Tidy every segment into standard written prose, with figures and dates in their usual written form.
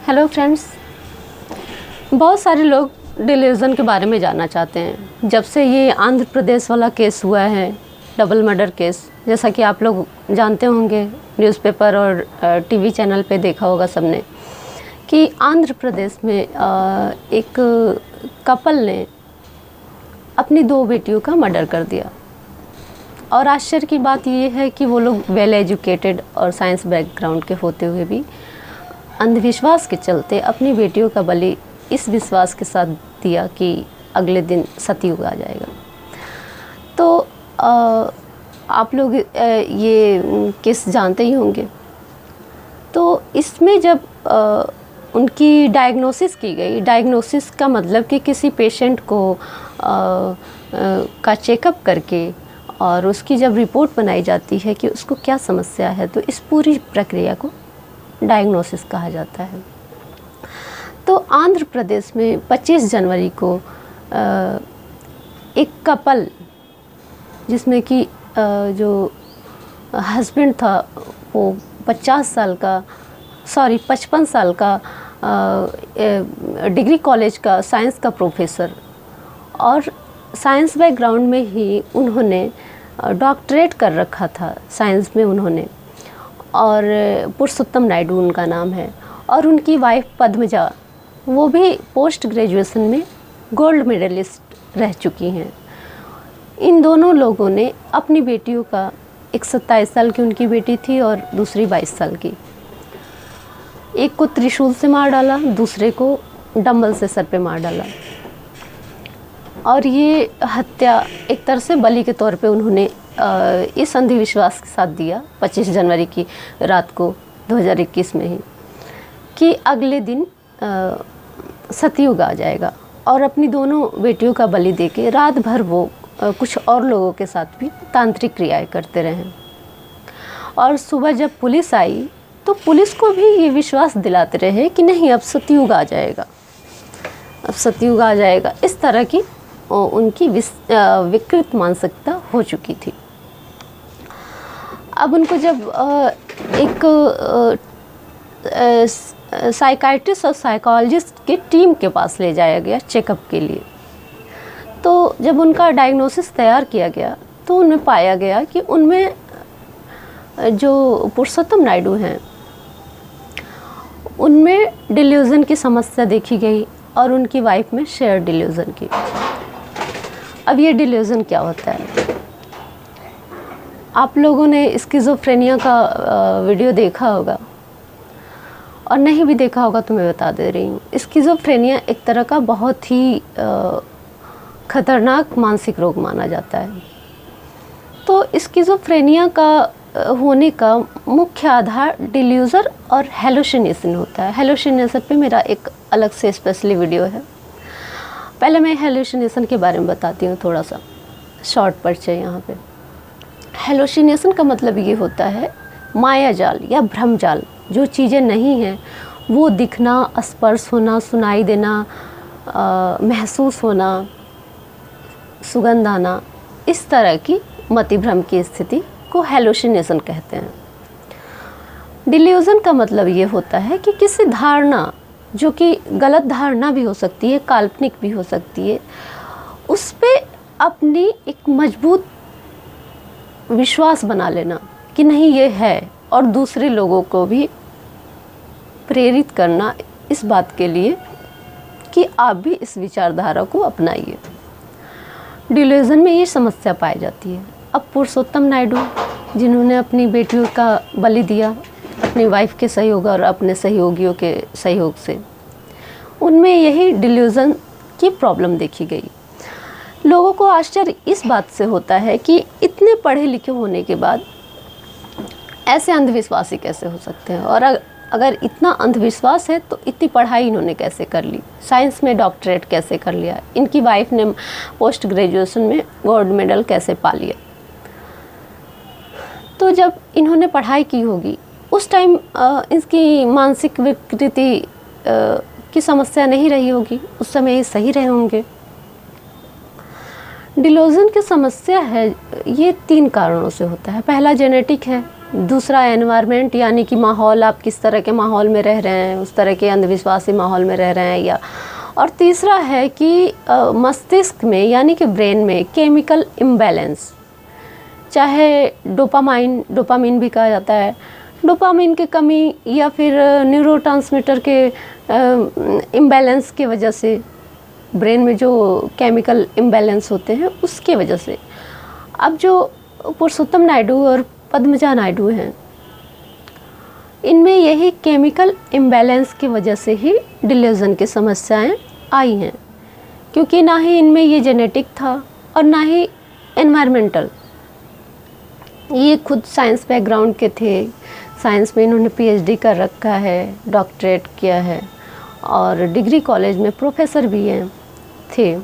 Hello friends, बहुत सारे लोग डिलीजन के बारे में जानना चाहते हैं। जब से ये आंध्र प्रदेश वाला केस हुआ है, डबल मर्डर केस, जैसा कि आप लोग जानते होंगे, न्यूज़पेपर और टीवी चैनल पे देखा होगा सबने कि आंध्र प्रदेश में एक कपल ने अपनी 2 बेटियों का मर्डर कर दिया। और आश्चर्य की बात ये है कि वो लोग वेल एजुकेटेड और साइंस बैकग्राउंड के होते हुए भी अंधविश्वास के चलते अपनी बेटियों का बलि इस विश्वास के साथ दिया कि अगले दिन सतयुग आ जाएगा। तो आप लोग ये केस जानते ही होंगे। तो इसमें जब उनकी डायग्नोसिस की गई, डायग्नोसिस का मतलब कि किसी पेशेंट को का चेकअप करके और उसकी जब रिपोर्ट बनाई जाती है कि उसको क्या समस्या है, तो इस पूरी प्रक्रिया को डायग्नोसिस कहा जाता है। तो आंध्र प्रदेश में 25 जनवरी को एक कपल, जिसमें कि जो हस्बैंड था वो 55 साल का डिग्री कॉलेज का साइंस का प्रोफेसर, और साइंस बैकग्राउंड में ही उन्होंने डॉक्टरेट कर रखा था साइंस में उन्होंने, और पुरुषोत्तम नायडू उनका नाम है। और उनकी वाइफ पद्मजा, वो भी पोस्ट ग्रेजुएशन में गोल्ड मेडलिस्ट रह चुकी हैं। इन दोनों लोगों ने अपनी बेटियों का, एक 27 साल की उनकी बेटी थी और दूसरी 22 साल की, एक को त्रिशूल से मार डाला, दूसरे को डंबल से सर पे मार डाला। और ये हत्या एक तरह से बलि के तौर पे उन्होंने इस अंधविश्वास के साथ दिया 25 जनवरी की रात को 2021 में ही, कि अगले दिन सतयुग आ जाएगा। और अपनी दोनों बेटियों का बलि देके रात भर वो कुछ और लोगों के साथ भी तांत्रिक क्रियाएं करते रहे। और सुबह जब पुलिस आई तो पुलिस को भी ये विश्वास दिलाते रहे कि नहीं, अब सतयुग आ जाएगा, अब सतयुग आ जाएगा। इस तरह की उनकी विकृत मानसिकता हो चुकी थी। अब उनको जब एक साइकाइट्रिस्ट और साइकोलॉजिस्ट की टीम के पास ले जाया गया चेकअप के लिए, तो जब उनका डायग्नोसिस तैयार किया गया तो उनमें पाया गया कि उनमें जो पुरुषोत्तम नायडू हैं उनमें डिल्यूजन की समस्या देखी गई, और उनकी वाइफ में शेयर डिल्यूजन की। अब ये डिल्यूजन क्या होता है? आप लोगों ने स्किज़ोफ्रेनिया का वीडियो देखा होगा, और नहीं भी देखा होगा तो मैं बता दे रही हूँ। स्किज़ोफ्रेनिया एक तरह का बहुत ही खतरनाक मानसिक रोग माना जाता है। तो स्किज़ोफ्रेनिया का होने का मुख्य आधार डिल्यूजन और हेलुसिनेशन होता है। हेलुसिनेशन पे मेरा एक अलग से स्पेशली वीडियो है। पहले मैं हेलुसिनेशन के बारे में बताती हूँ, थोड़ा सा शॉर्ट परिचय यहाँ पे। हेलुसिनेशन का मतलब ये होता है माया जाल या भ्रम जाल। जो चीज़ें नहीं हैं वो दिखना, स्पर्श होना, सुनाई देना, महसूस होना, सुगंध आना, इस तरह की मति भ्रम की स्थिति को हेलुसिनेशन कहते हैं। डिल्यूजन का मतलब ये होता है कि किसी धारणा, जो कि गलत धारणा भी हो सकती है, काल्पनिक भी हो सकती है, उस पे अपनी एक मजबूत विश्वास बना लेना कि नहीं ये है, और दूसरे लोगों को भी प्रेरित करना इस बात के लिए कि आप भी इस विचारधारा को अपनाइए। डिल्यूजन में ये समस्या पाई जाती है। अब पुरुषोत्तम नायडू, जिन्होंने अपनी बेटियों का बलि दिया अपनी वाइफ के सहयोग और अपने सहयोगियों के सहयोग से, उनमें यही डिल्यूजन की प्रॉब्लम देखी गई। लोगों को आश्चर्य इस बात से होता है कि इतने पढ़े लिखे होने के बाद ऐसे अंधविश्वासी कैसे हो सकते हैं, और अगर इतना अंधविश्वास है तो इतनी पढ़ाई इन्होंने कैसे कर ली, साइंस में डॉक्टरेट कैसे कर लिया, इनकी वाइफ ने पोस्ट ग्रेजुएशन में गोल्ड मेडल कैसे पा लिया। तो जब इन्होंने पढ़ाई की होगी उस टाइम इसकी मानसिक विकृति की समस्या नहीं रही होगी, उस समय ये सही रहे होंगे। डिल्यूजन की समस्या है, ये 3 कारणों से होता है। पहला जेनेटिक है, दूसरा एनवायरनमेंट, यानी कि माहौल, आप किस तरह के माहौल में रह रहे हैं, उस तरह के अंधविश्वासी माहौल में रह रहे हैं या। और तीसरा है कि मस्तिष्क में यानी कि ब्रेन में केमिकल इम्बैलेंस, चाहे डोपामाइन भी कहा जाता है, डोपामाइन की कमी या फिर न्यूरोट्रांसमीटर के इम्बैलेंस की वजह से, ब्रेन में जो केमिकल इम्बैलेंस होते हैं उसके वजह से। अब जो पुरुषोत्तम नायडू और पद्मजा नायडू हैं, इनमें यही केमिकल इम्बैलेंस की वजह से ही डिल्यूजन की समस्याएं आई हैं, क्योंकि ना ही इनमें ये जेनेटिक था और ना ही एनवायरमेंटल। ये खुद साइंस बैकग्राउंड के थे, साइंस में इन्होंने पीएचडी कर रखा है, डॉक्टरेट किया है और डिग्री कॉलेज में प्रोफेसर भी हैं थे।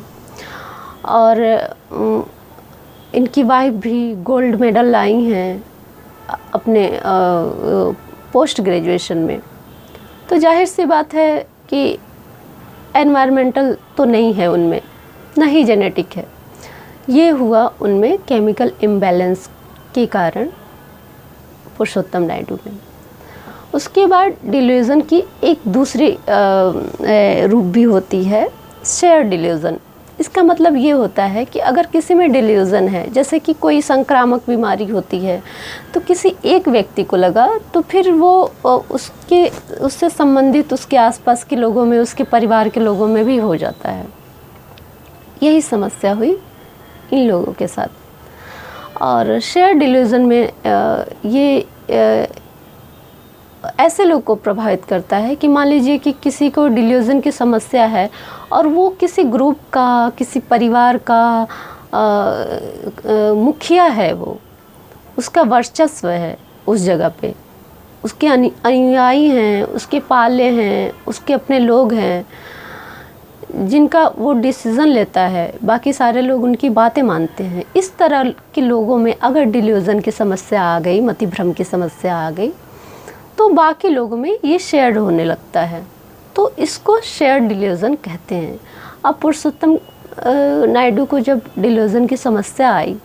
और इनकी वाइफ भी गोल्ड मेडल लाई हैं अपने पोस्ट ग्रेजुएशन में। तो जाहिर सी बात है कि एनवायरमेंटल तो नहीं है उनमें, ना ही जेनेटिक है। ये हुआ उनमें केमिकल इम्बैलेंस के कारण पुरुषोत्तम नायडू में। उसके बाद डिल्यूजन की एक दूसरी रूप भी होती है, शेयर डिल्यूजन। इसका मतलब ये होता है कि अगर किसी में डिल्यूजन है, जैसे कि कोई संक्रामक बीमारी होती है, तो किसी एक व्यक्ति को लगा तो फिर वो उससे संबंधित उसके आसपास के लोगों में, उसके परिवार के लोगों में भी हो जाता है। यही समस्या हुई इन लोगों के साथ। और शेयर डिल्यूजन में ये ऐसे लोग को प्रभावित करता है कि मान लीजिए कि किसी को डिल्यूजन की समस्या है और वो किसी ग्रुप का, किसी परिवार का मुखिया है, वो उसका वर्चस्व है उस जगह पे, उसके अनुयायी हैं, उसके पाले हैं, उसके अपने लोग हैं जिनका वो डिसीज़न लेता है, बाकी सारे लोग उनकी बातें मानते हैं। इस तरह के लोगों में अगर डिल्यूजन की समस्या आ गई, मति भ्रम की समस्या आ गई, तो बाकी लोगों में ये शेयर्ड होने लगता है, तो इसको शेयर्ड डिल्यूजन कहते हैं। अब पुरुषोत्तम नायडू को जब डिल्यूजन की समस्या आई,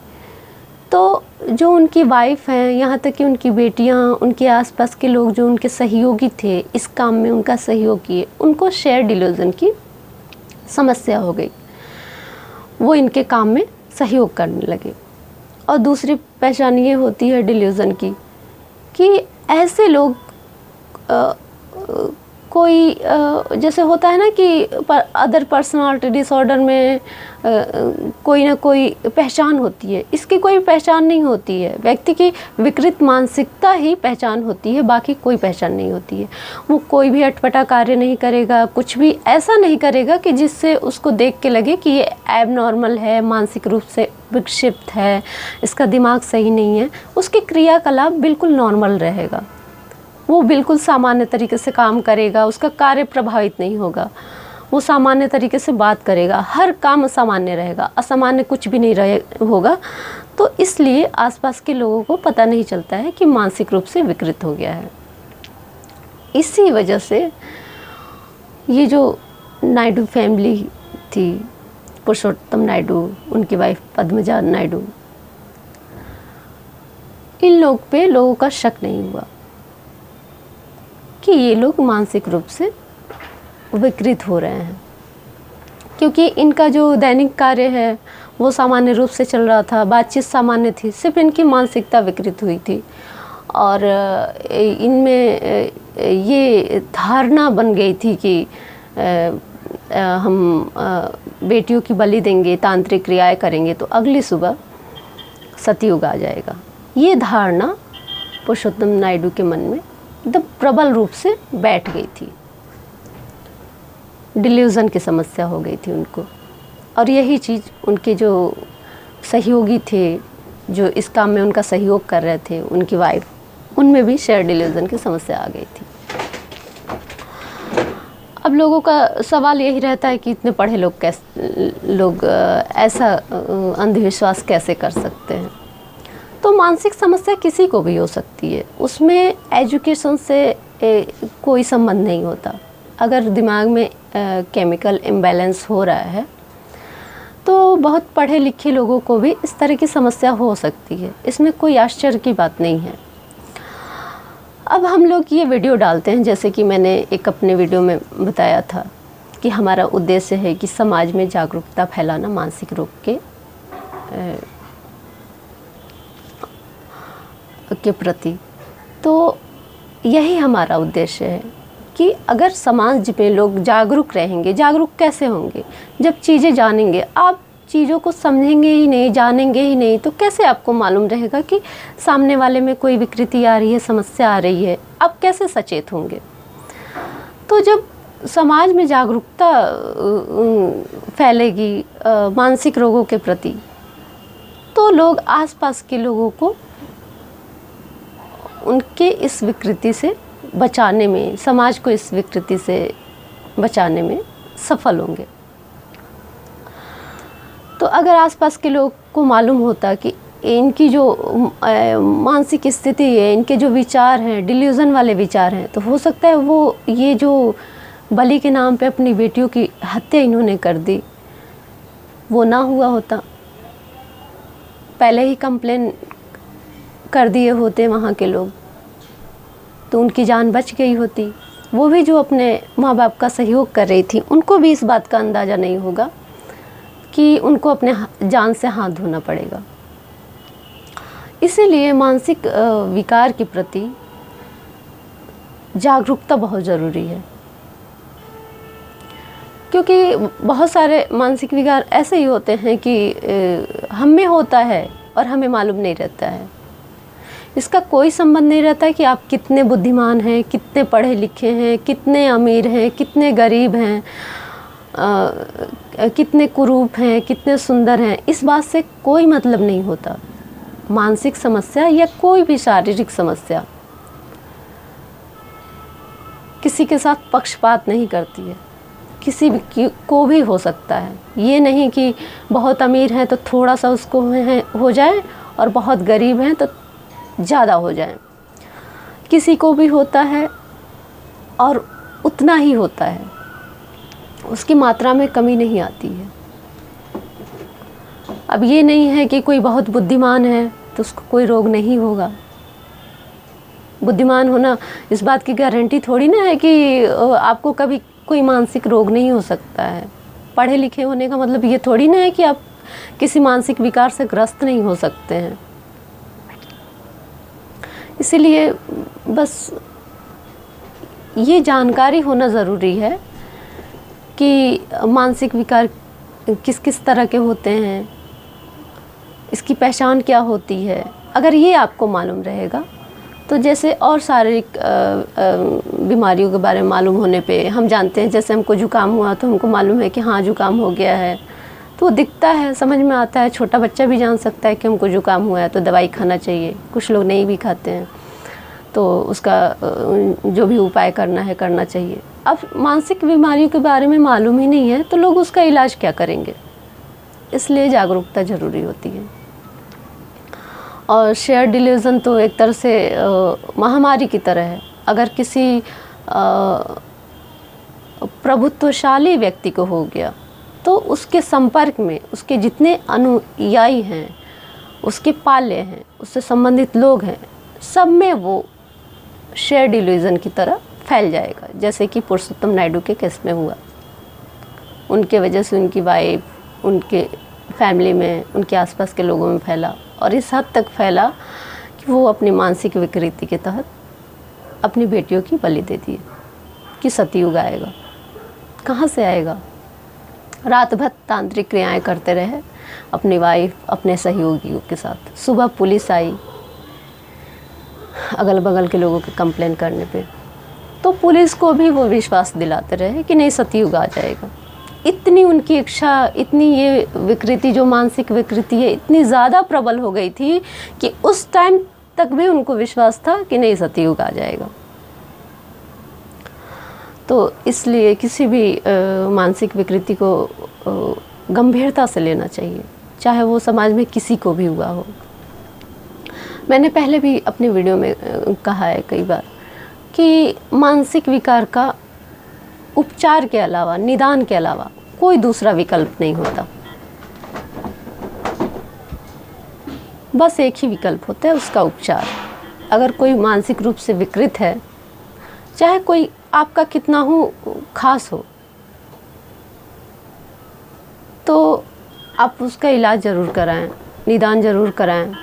तो जो उनकी वाइफ हैं, यहाँ तक कि उनकी बेटियाँ, उनके आसपास के लोग जो उनके सहयोगी थे, इस काम में उनका सहयोग किए, उनको शेयर डिल्यूजन की समस्या हो गई। वो इनके काम में सहयोग करने लगे। और दूसरी पहचान ये होती है डिल्यूजन की कि ऐसे लोग कोई जैसे होता है ना कि अदर पर्सनालिटी डिसऑर्डर में कोई ना कोई पहचान होती है, इसकी कोई पहचान नहीं होती है। व्यक्ति की विकृत मानसिकता ही पहचान होती है, बाकी कोई पहचान नहीं होती है। वो कोई भी अटपटा कार्य नहीं करेगा, कुछ भी ऐसा नहीं करेगा कि जिससे उसको देख के लगे कि ये एबनॉर्मल है, मानसिक रूप से विक्षिप्त है, इसका दिमाग सही नहीं है। उसके क्रियाकलाप बिल्कुल नॉर्मल रहेगा, वो बिल्कुल सामान्य तरीके से काम करेगा, उसका कार्य प्रभावित नहीं होगा, वो सामान्य तरीके से बात करेगा, हर काम सामान्य रहेगा, असामान्य कुछ भी नहीं होगा। तो इसलिए आसपास के लोगों को पता नहीं चलता है कि मानसिक रूप से विकृत हो गया है। इसी वजह से ये जो नायडू फैमिली थी, पुरुषोत्तम नायडू, उनकी वाइफ पद्मजा नायडू, इन लोग पे लोगों का शक नहीं हुआ कि ये लोग मानसिक रूप से विकृत हो रहे हैं, क्योंकि इनका जो दैनिक कार्य है वो सामान्य रूप से चल रहा था, बातचीत सामान्य थी, सिर्फ इनकी मानसिकता विकृत हुई थी। और इनमें ये धारणा बन गई थी कि हम बेटियों की बलि देंगे, तांत्रिक क्रियाएं करेंगे तो अगली सुबह सतयुग आ जाएगा। ये धारणा पुरुषोत्तम नायडू के मन में एकदम प्रबल रूप से बैठ गई थी, डिल्यूजन की समस्या हो गई थी उनको। और यही चीज़ उनके जो सहयोगी थे, जो इस काम में उनका सहयोग कर रहे थे, उनकी वाइफ, उनमें भी शेयर डिल्यूजन की समस्या आ गई थी। अब लोगों का सवाल यही रहता है कि इतने पढ़े लोग ऐसा अंधविश्वास कैसे कर सकते हैं। तो मानसिक समस्या किसी को भी हो सकती है, उसमें एजुकेशन से कोई संबंध नहीं होता। अगर दिमाग में केमिकल इम्बैलेंस हो रहा है तो बहुत पढ़े लिखे लोगों को भी इस तरह की समस्या हो सकती है, इसमें कोई आश्चर्य की बात नहीं है। अब हम लोग ये वीडियो डालते हैं, जैसे कि मैंने एक अपने वीडियो में बताया था कि हमारा उद्देश्य है कि समाज में जागरूकता फैलाना मानसिक रोग के प्रति। तो यही हमारा उद्देश्य है कि अगर समाज में लोग जागरूक रहेंगे, जागरूक कैसे होंगे? जब चीज़ें जानेंगे। आप चीज़ों को समझेंगे ही नहीं, जानेंगे ही नहीं, तो कैसे आपको मालूम रहेगा कि सामने वाले में कोई विकृति आ रही है, समस्या आ रही है? आप कैसे सचेत होंगे? तो जब समाज में जागरूकता फैलेगी मानसिक रोगों के प्रति, तो लोग आसपास के लोगों को उनके इस विकृति से बचाने में, समाज को इस विकृति से बचाने में सफल होंगे। तो अगर आसपास के लोग को मालूम होता कि इनकी जो मानसिक स्थिति है, इनके जो विचार हैं, डिल्यूज़न वाले विचार हैं, तो हो सकता है वो ये जो बलि के नाम पे अपनी बेटियों की हत्या इन्होंने कर दी, वो ना हुआ होता। पहले ही कंप्लेन कर दिए होते वहाँ के लोग, तो उनकी जान बच गई होती। वो भी जो अपने माँ बाप का सहयोग कर रही थी, उनको भी इस बात का अंदाज़ा नहीं होगा कि उनको अपने जान से हाथ धोना पड़ेगा। इसीलिए मानसिक विकार के प्रति जागरूकता बहुत ज़रूरी है, क्योंकि बहुत सारे मानसिक विकार ऐसे ही होते हैं कि हम में होता है और हमें मालूम नहीं रहता है। इसका कोई संबंध नहीं रहता है कि आप कितने बुद्धिमान हैं, कितने पढ़े लिखे हैं, कितने अमीर हैं, कितने गरीब हैं, कितने कुरूप हैं, कितने सुंदर हैं। इस बात से कोई मतलब नहीं होता। मानसिक समस्या या कोई भी शारीरिक समस्या किसी के साथ पक्षपात नहीं करती है, किसी भी को भी हो सकता है। ये नहीं कि बहुत अमीर हैं तो थोड़ा सा उसको हो जाए और बहुत गरीब हैं तो ज़्यादा हो जाए। किसी को भी होता है और उतना ही होता है, उसकी मात्रा में कमी नहीं आती है। अब ये नहीं है कि कोई बहुत बुद्धिमान है तो उसको कोई रोग नहीं होगा। बुद्धिमान होना इस बात की गारंटी थोड़ी ना है कि आपको कभी कोई मानसिक रोग नहीं हो सकता है। पढ़े लिखे होने का मतलब ये थोड़ी ना है कि आप किसी मानसिक विकार से ग्रस्त नहीं हो सकते हैं। इसीलिए बस ये जानकारी होना ज़रूरी है कि मानसिक विकार किस किस तरह के होते हैं, इसकी पहचान क्या होती है। अगर ये आपको मालूम रहेगा तो जैसे और शारीरिक बीमारियों के बारे में मालूम होने पे हम जानते हैं, जैसे हमको जुकाम हुआ तो हमको मालूम है कि हाँ जुकाम हो गया है, तो दिखता है, समझ में आता है। छोटा बच्चा भी जान सकता है कि हमको जुकाम हुआ है तो दवाई खाना चाहिए। कुछ लोग नहीं भी खाते हैं, तो उसका जो भी उपाय करना है करना चाहिए। अब मानसिक बीमारियों के बारे में मालूम ही नहीं है तो लोग उसका इलाज क्या करेंगे? इसलिए जागरूकता ज़रूरी होती है। और शेयर डिल्यूज़न तो एक तरह से महामारी की तरह है। अगर किसी प्रभुत्वशाली व्यक्ति को हो गया तो उसके संपर्क में उसके जितने अनुयायी हैं, उसके पाले हैं, उससे संबंधित लोग हैं, सब में वो शेयर डिल्यूज़न की तरह फैल जाएगा। जैसे कि पुरुषोत्तम नायडू के केस में हुआ, उनके वजह से उनकी वाइफ, उनके फैमिली में, उनके आसपास के लोगों में फैला, और इस हद तक फैला कि वो अपनी मानसिक विकृति के तहत अपनी बेटियों की बलि दे दी कि सतयुग आएगा। कहाँ से आएगा? रात भर तांत्रिक क्रियाएं करते रहे अपनी वाइफ, अपने सहयोगियों के साथ। सुबह पुलिस आई अगल बगल के लोगों के कंप्लेन करने पे, तो पुलिस को भी वो विश्वास दिलाते रहे कि नहीं सतयुग आ जाएगा। इतनी उनकी इच्छा, इतनी ये विकृति, जो मानसिक विकृति है, इतनी ज़्यादा प्रबल हो गई थी कि उस टाइम तक भी उनको विश्वास था कि नहीं सतयुग आ जाएगा। तो इसलिए किसी भी मानसिक विकृति को गंभीरता से लेना चाहिए, चाहे वो समाज में किसी को भी हुआ हो। मैंने पहले भी अपने वीडियो में कहा है कई बार कि मानसिक विकार का उपचार के अलावा, निदान के अलावा कोई दूसरा विकल्प नहीं होता। बस एक ही विकल्प होता है, उसका उपचार। अगर कोई मानसिक रूप से विकृत है, चाहे कोई आपका कितना हो खास हो, तो आप उसका इलाज ज़रूर कराएं, निदान ज़रूर कराएं,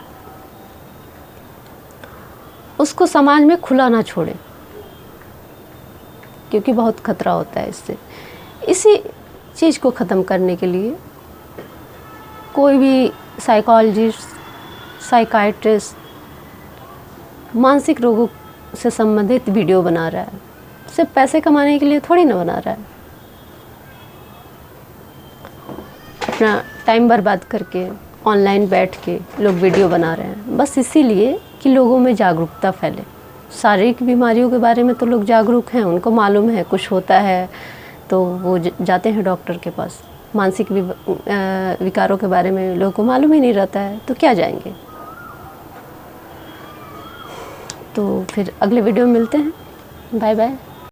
उसको समाज में खुला ना छोड़ें, क्योंकि बहुत खतरा होता है इससे। इसी चीज़ को ख़त्म करने के लिए कोई भी साइकोलॉजिस्ट, साइकाइट्रिस्ट मानसिक रोगों से संबंधित वीडियो बना रहा है, सिर्फ पैसे कमाने के लिए थोड़ी ना बना रहा है। अपना टाइम बर्बाद करके ऑनलाइन बैठ के लोग वीडियो बना रहे हैं, बस इसीलिए कि लोगों में जागरूकता फैले। शारीरिक बीमारियों के बारे में तो लोग जागरूक हैं, उनको मालूम है कुछ होता है तो वो जाते हैं डॉक्टर के पास। मानसिक विकारों के बारे में लोगों को मालूम ही नहीं रहता है, तो क्या जाएंगे। तो फिर अगले वीडियो में मिलते हैं। Bye bye.